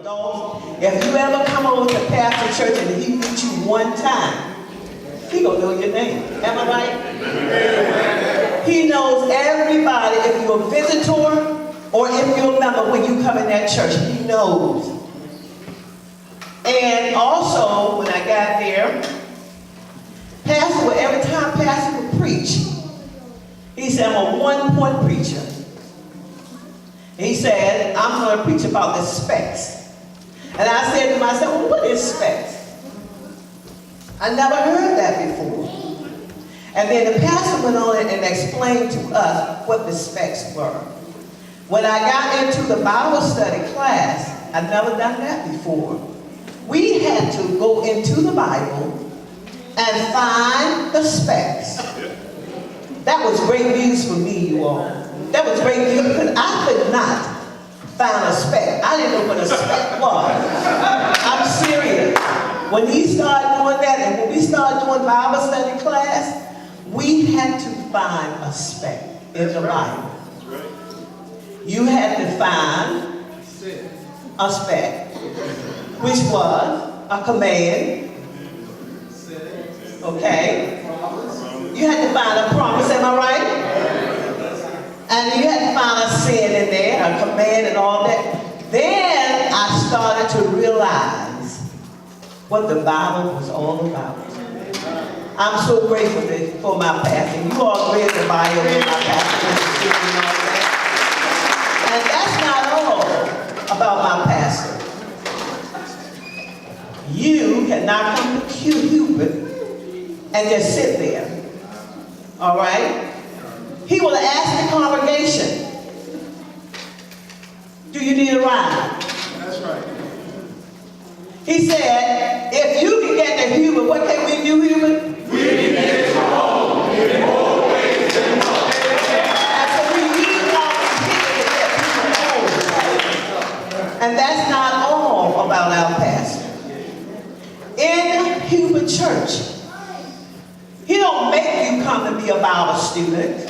lost. If you ever come over to Pastor Church and he meets you one time, he gonna know your name. Am I right? He knows everybody. If you're a visitor or if you're a member, when you come in that church, he knows. And also, when I got there, Pastor would, every time Pastor would preach, he said, I'm a one-point preacher. He said, I'm going to preach about the specs. And I said to myself, well, what is specs? I never heard that before. And then the pastor went on and explained to us what the specs were. When I got into the Bible study class, I'd never done that before. We had to go into the Bible and find the specs. That was great news for me, you all. That was great news because I could not find a spec. I didn't know what a spec was. I'm serious. When he started doing that and when we started doing Bible study class, we had to find a spec in the Bible. You had to find a spec, which was a command. Okay? You had to find a promise, am I right? And you had to find a sin in there, a command and all that. Then I started to realize what the Bible was all about. I'm so grateful for my pastor. You all read the Bible and my pastor and all that. And that's not all about my pastor. You cannot come to HUBER and just sit there. All right? He will ask the congregation, do you need a ride? That's right. He said, if you can get to HUBER, what can we do, HUBER? We can get to home in more ways than one. And so we use all these people to get people home. And that's not all about our pastor. In HUBER Church, he don't make you come to be a Bible student.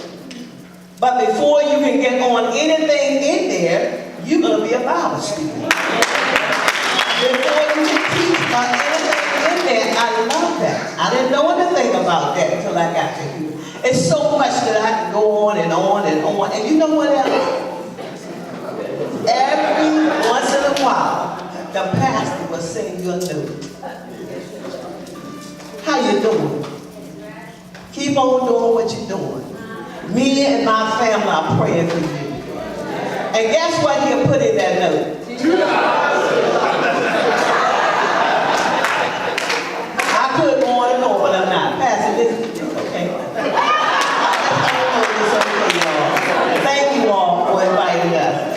But before you can get on anything in there, you're going to be a Bible student. Before you can teach or anything in there, I love that. I didn't know anything about that until I got to HUBER. It's so much that I can go on and on and on. And you know what else? Every once in a while, the pastor will send you a note. How you doing? Keep on doing what you're doing. Me and my family are praying for you. And guess what he'll put in that note? I could go on and on, but I'm not. Pastor, this is okay. Thank you all for inviting us.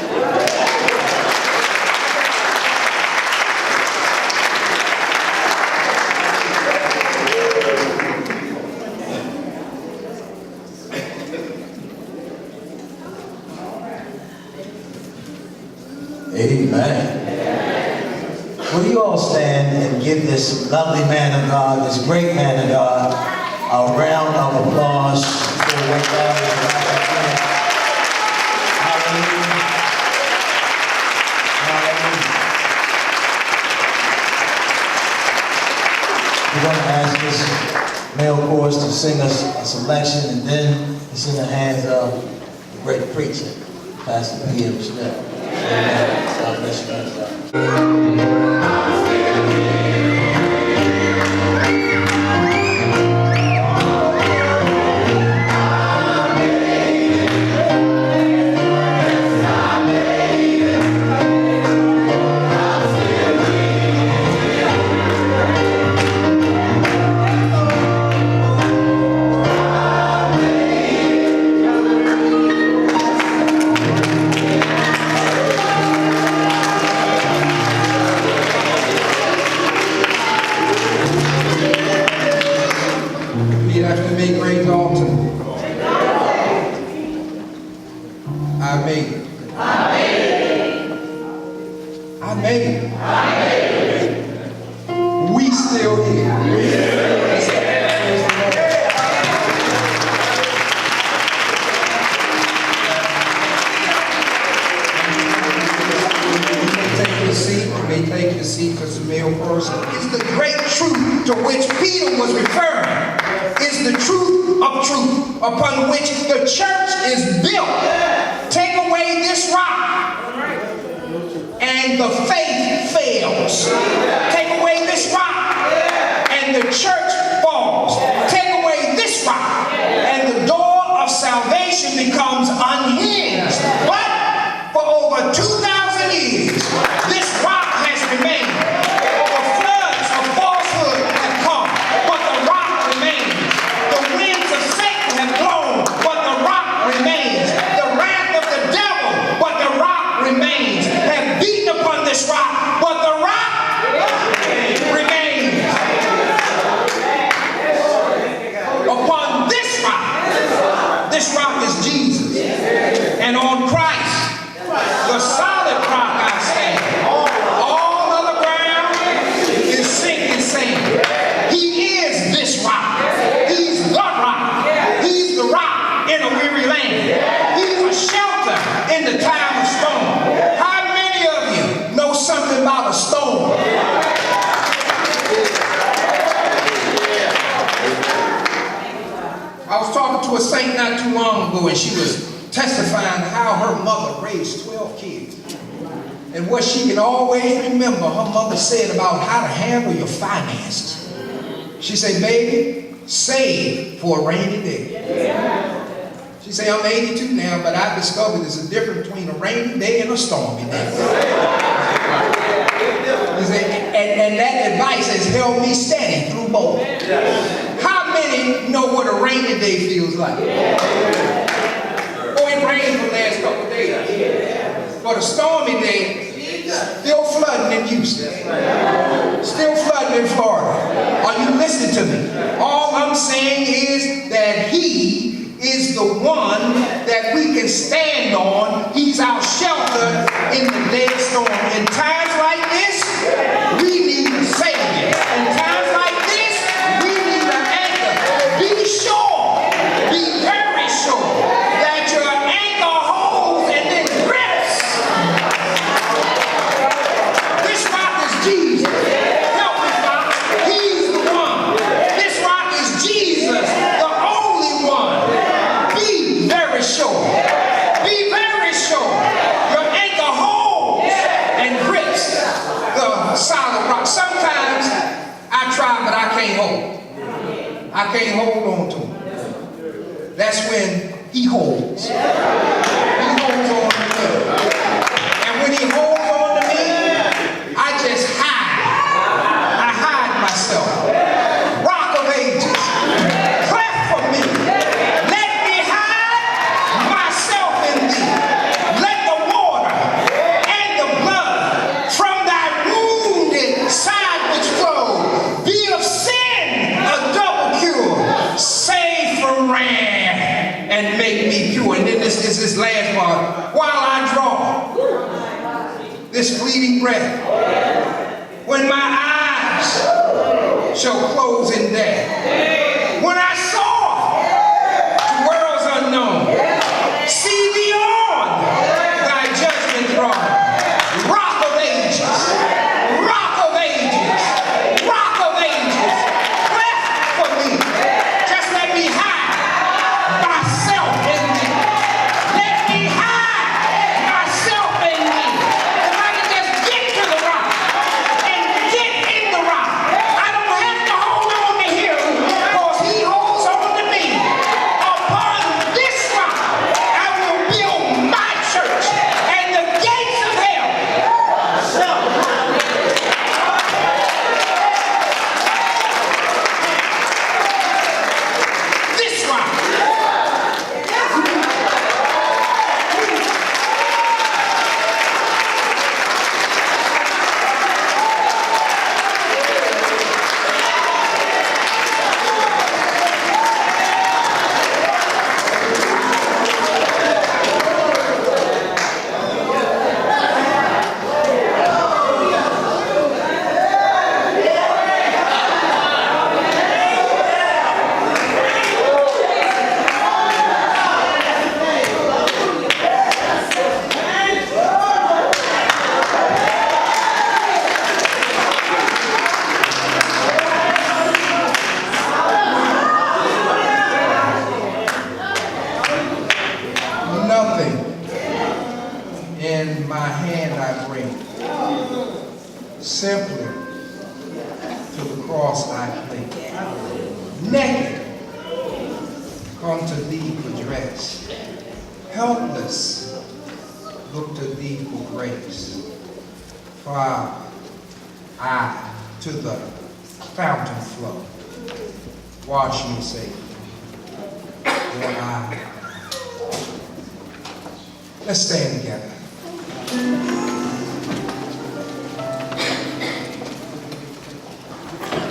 Amen. Will you all stand and give this lovely man of God, this great man of God, a round of applause for what God has done. Hallelujah. Hallelujah. We're going to ask this male chorus to sing us a selection, and then it's in the hands of the great preacher, Pastor P.M. Smith. Amen. God bless you guys. We still here. Take your seat. You may take your seat for some male person. Is the great truth to which Peter was referring. Is the truth of truth upon which the church is built. Take away this rock and the faith fails. Take away this rock and the church falls. Take away this rock and the door of salvation becomes unhinged. But for over 2,000 years, this rock has remained. The floods of falsehood have come, but the rock remains. The winds of Satan have blown, but the rock remains. The wrath of the devil, but the rock remains. Have beaten upon this rock, but the rock remains. Upon this rock is Jesus. And on Christ, the solid rock I stand. All other ground is sinking sand. He is this rock. He's the rock. He's the rock in a weary land. He's a shelter in the time of storm. How many of you know something about a storm? I was talking to a saint not too long ago, and she was testifying how her mother raised 12 kids. And what she can always remember, her mother said about how to handle your finances. She said, baby, save for a rainy day. She said, I'm 82 now, but I discovered there's a difference between a rainy day and a stormy day. He said, and that advice has held me steady through both. How many know what a rainy day feels like? Oh, it rained for the last couple of days. But a stormy day, still flooding in Houston. Still flooding in Florida. Are you listening to me? All I'm saying is that He is the one that we can stand on. He's our shelter in the dead storm. In times like this, we need a Savior. In times like this, we need an anchor. Be sure, be very sure that your anchor holds and then grips. This rock is Jesus. Help me, Father. He's the one. This rock is Jesus, the only one. Be very sure. Be very sure. Your anchor holds and grips the solid rock. Sometimes I try, but I can't hold. I can't hold on to him. That's when He holds. He holds on to me. And when He holds on to me, I just hide. I hide myself. Rock of ages, cleft for me. Let me hide myself in thee. Let the water and the blood from thy wounded side which flow be of sin a double cure. Save from wrath and make me pure. And then this last part. While I draw this fleeting breath, when my eyes shall close in death, when I saw to worlds unknown, see beyond thy judgment throne, rock of ages, rock of ages, rock of ages, cleft for me. Just let me hide myself in thee. Let me hide myself in thee. If I can just get to the rock and get in the rock, I don't have to hold on to him. Simply to the cross I cling. Naked, come to thee for dress. Helpless, look to thee for grace. Far I to the fountain flow. Wash me, Savior. Lord, let's stand together.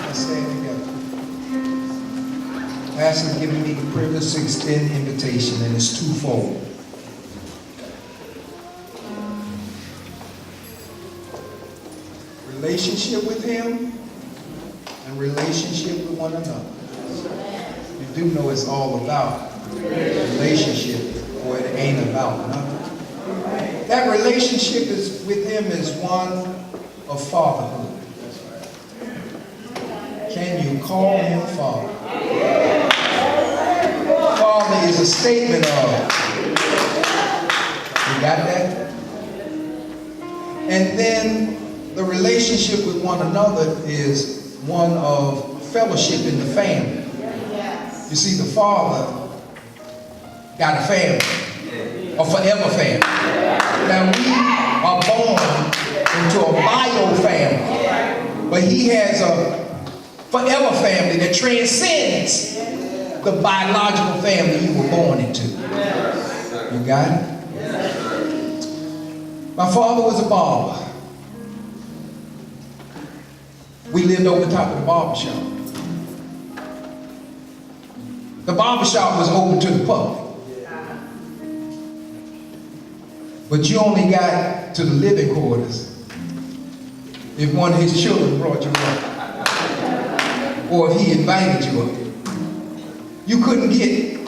Let's stand together. Pastor has given me the privilege to extend the invitation, and it's twofold. Relationship with Him and relationship with one another. You do know it's all about relationship, or it ain't about nothing. That relationship is with Him is one of fatherhood. Can you call Him Father? Father is a statement of, you got that? And then the relationship with one another is one of fellowship in the family. You see, the Father got a family, a forever family. Now we are born into a bio family, but He has a forever family that transcends the biological family you were born into. You got it? My father was a barber. We lived over the top of the barber shop. The barber shop was open to the public. But you only got to the living quarters if one of his children brought you up, or if he invited you up. You couldn't get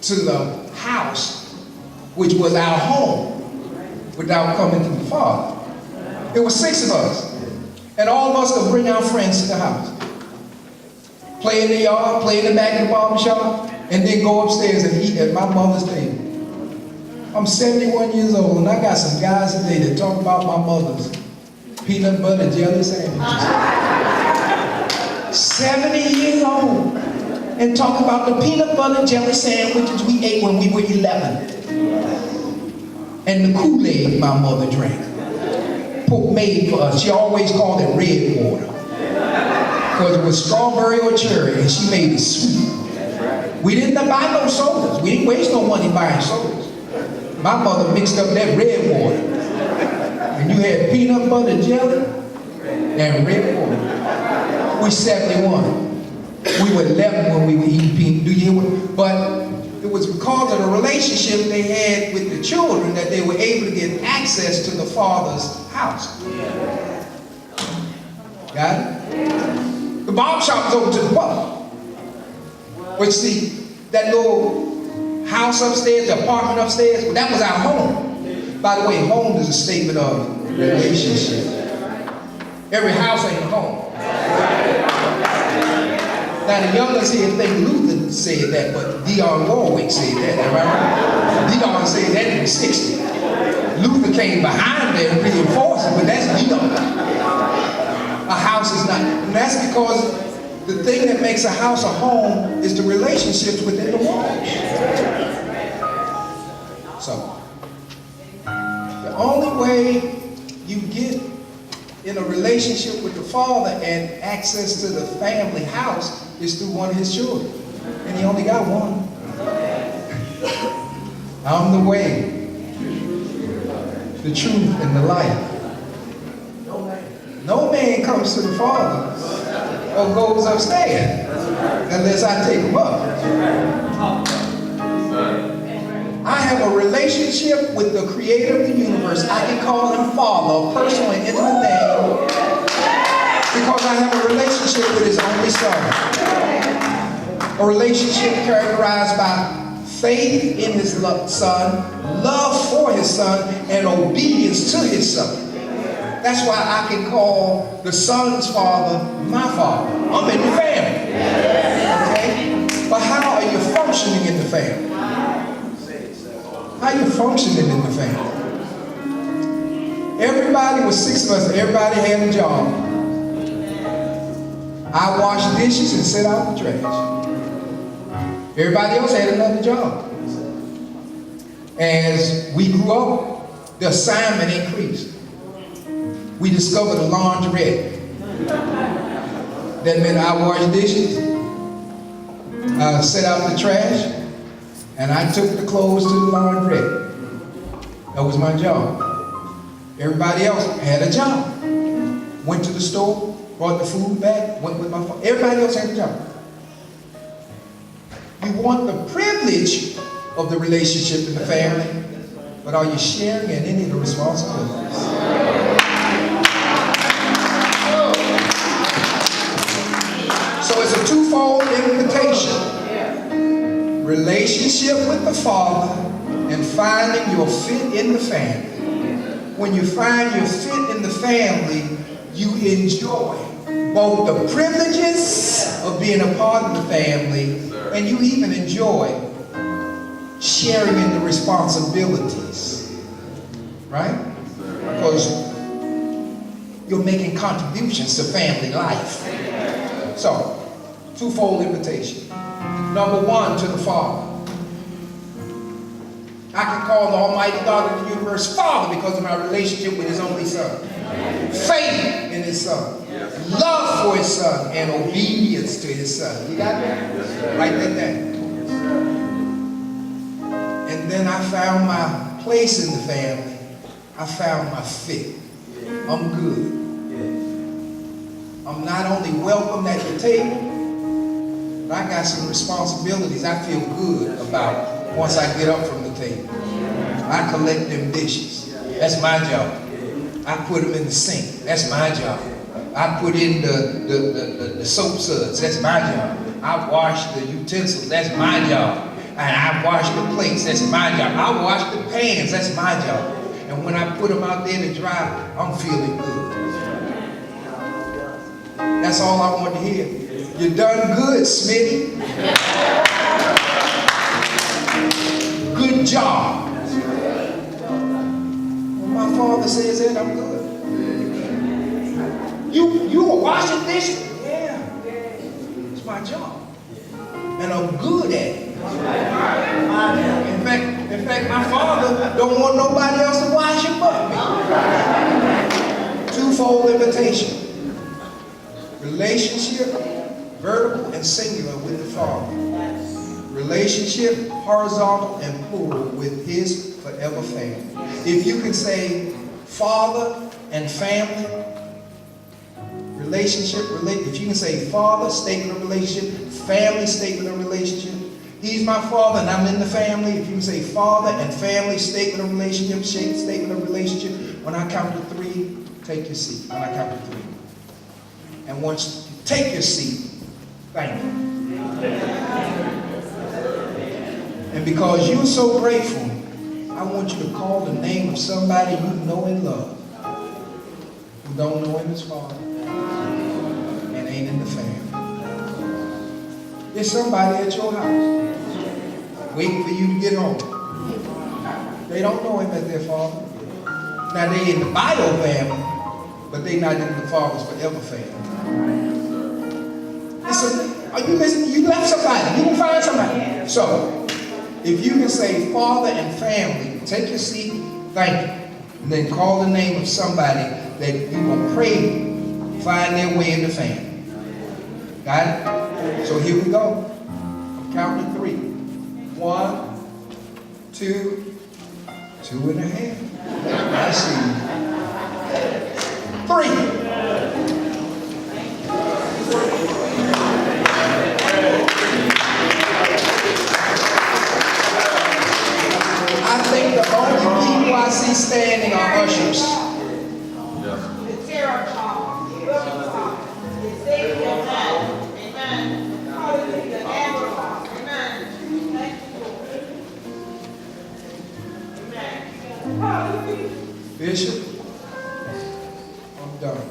to the house, which was our home, without coming to the Father. It was 6 of us. And all of us could bring our friends to the house. Play in the yard, play in the back of the barber shop, and then go upstairs and eat at my mother's table. I'm 71 years old, and I got some guys today that talk about my mother's peanut butter jelly sandwiches. 70 years old, and talk about the peanut butter jelly sandwiches we ate when we were 11. And the Kool-Aid my mother drank. Made for us. She always called it red water because it was strawberry or cherry, and she made it sweet. We didn't buy no sodas. We didn't waste no money buying sodas. My mother mixed up that red water, and you had peanut butter jelly and red water. We 71. We were 11 when we were eating peanut. Do you hear what? But it was because of the relationship they had with the children that they were able to get access to the Father's house. Got it? The barber shop was open to the public. But see, that little house upstairs, the apartment upstairs, well, that was our home. By the way, home is a statement of relationship. Every house ain't a home. Now the youngers here think Luther said that, but Dionne Warwick said that, am I right? Dionne said that in the 60s. Luther came behind there and reinforced it, but that's Dionne. A house is not, and that's because the thing that makes a house a home is the relationships within the walls. So, the only way you get in a relationship with the Father and access to the family house is through one of His children. And He only got one. I'm the way, the truth, and the life. No man comes to the Father or goes upstairs unless I take him up. I have a relationship with the Creator of the universe. I can call Him Father, a personal and intimate name, because I have a relationship with His only Son. A relationship characterized by faith in His Son, love for His Son, and obedience to His Son. That's why I can call the Son's Father my Father. I'm in the family. Okay? But how are you functioning in the family? How are you functioning in the family? Everybody was 6 of us. Everybody had a job. I washed dishes and set out the trash. Everybody else had another job. As we grew up, the assignment increased. We discovered a laundrette. That meant I washed dishes, I set out the trash, and I took the clothes to the laundrette. That was my job. Everybody else had a job. Went to the store, brought the food back, went with my phone. Everybody else had a job. You want the privilege of the relationship in the family, but are you sharing in any of the responsibilities? So it's a twofold invitation. Relationship with the Father and finding your fit in the family. When you find your fit in the family, you enjoy both the privileges of being a part of the family, and you even enjoy sharing in the responsibilities. Right? Because you're making contributions to family life. So, twofold invitation. Number one, to the Father. I can call the Almighty God of the universe Father because of my relationship with His only Son. Faith in His Son. Love for His Son and obedience to His Son. You got that? Write that down. And then I found my place in the family. I found my fit. I'm good. I'm not only welcome at the table, but I got some responsibilities I feel good about once I get up from the table. I collect them dishes. That's my job. I put them in the sink. That's my job. I put in the soap suds. That's my job. I wash the utensils. That's my job. And I wash the plates. That's my job. I wash the pans. That's my job. And when I put them out there to dry, I'm feeling good. That's all I want to hear. You done good, Smitty. Good job. When my father says that, I'm good. You are washing dishes? Yeah. It's my job. And I'm good at it. In fact, my father don't want nobody else to wash it but me. Twofold invitation. Relationship, vertical and singular with the Father. Relationship, horizontal and plural with His forever family. If you can say Father and family, relationship, if you can say Father, statement of relationship, family, statement of relationship. He's my Father and I'm in the family. If you can say Father and family, statement of relationship, statement of relationship. When I count to 3, take your seat. When I count to 3. And once you take your seat, thank you. And because you're so grateful, I want you to call the name of somebody you know and love who don't know Him as Father and ain't in the family. There's somebody at your house waiting for you to get home. They don't know Him as their Father. Now they in the Bible family, but they not in the Father's forever family. Listen, are you listening? You left somebody. You can find somebody. So, if you can say Father and family, take your seat, thank you, and then call the name of somebody that you will pray find their way in the family. Got it? So here we go. I'm counting to 3. 1, 2, 2.5. I see you. 3. I think the only people I see standing are ushers. The terror call. The Savior call. Amen. Hallelujah. The Amber call. Amen. Thank you, Lord. Amen. Hallelujah. Bishop, I'm done.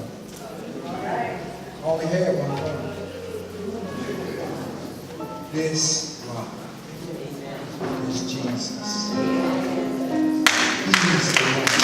Only had one time. This rock is Jesus. He is the one.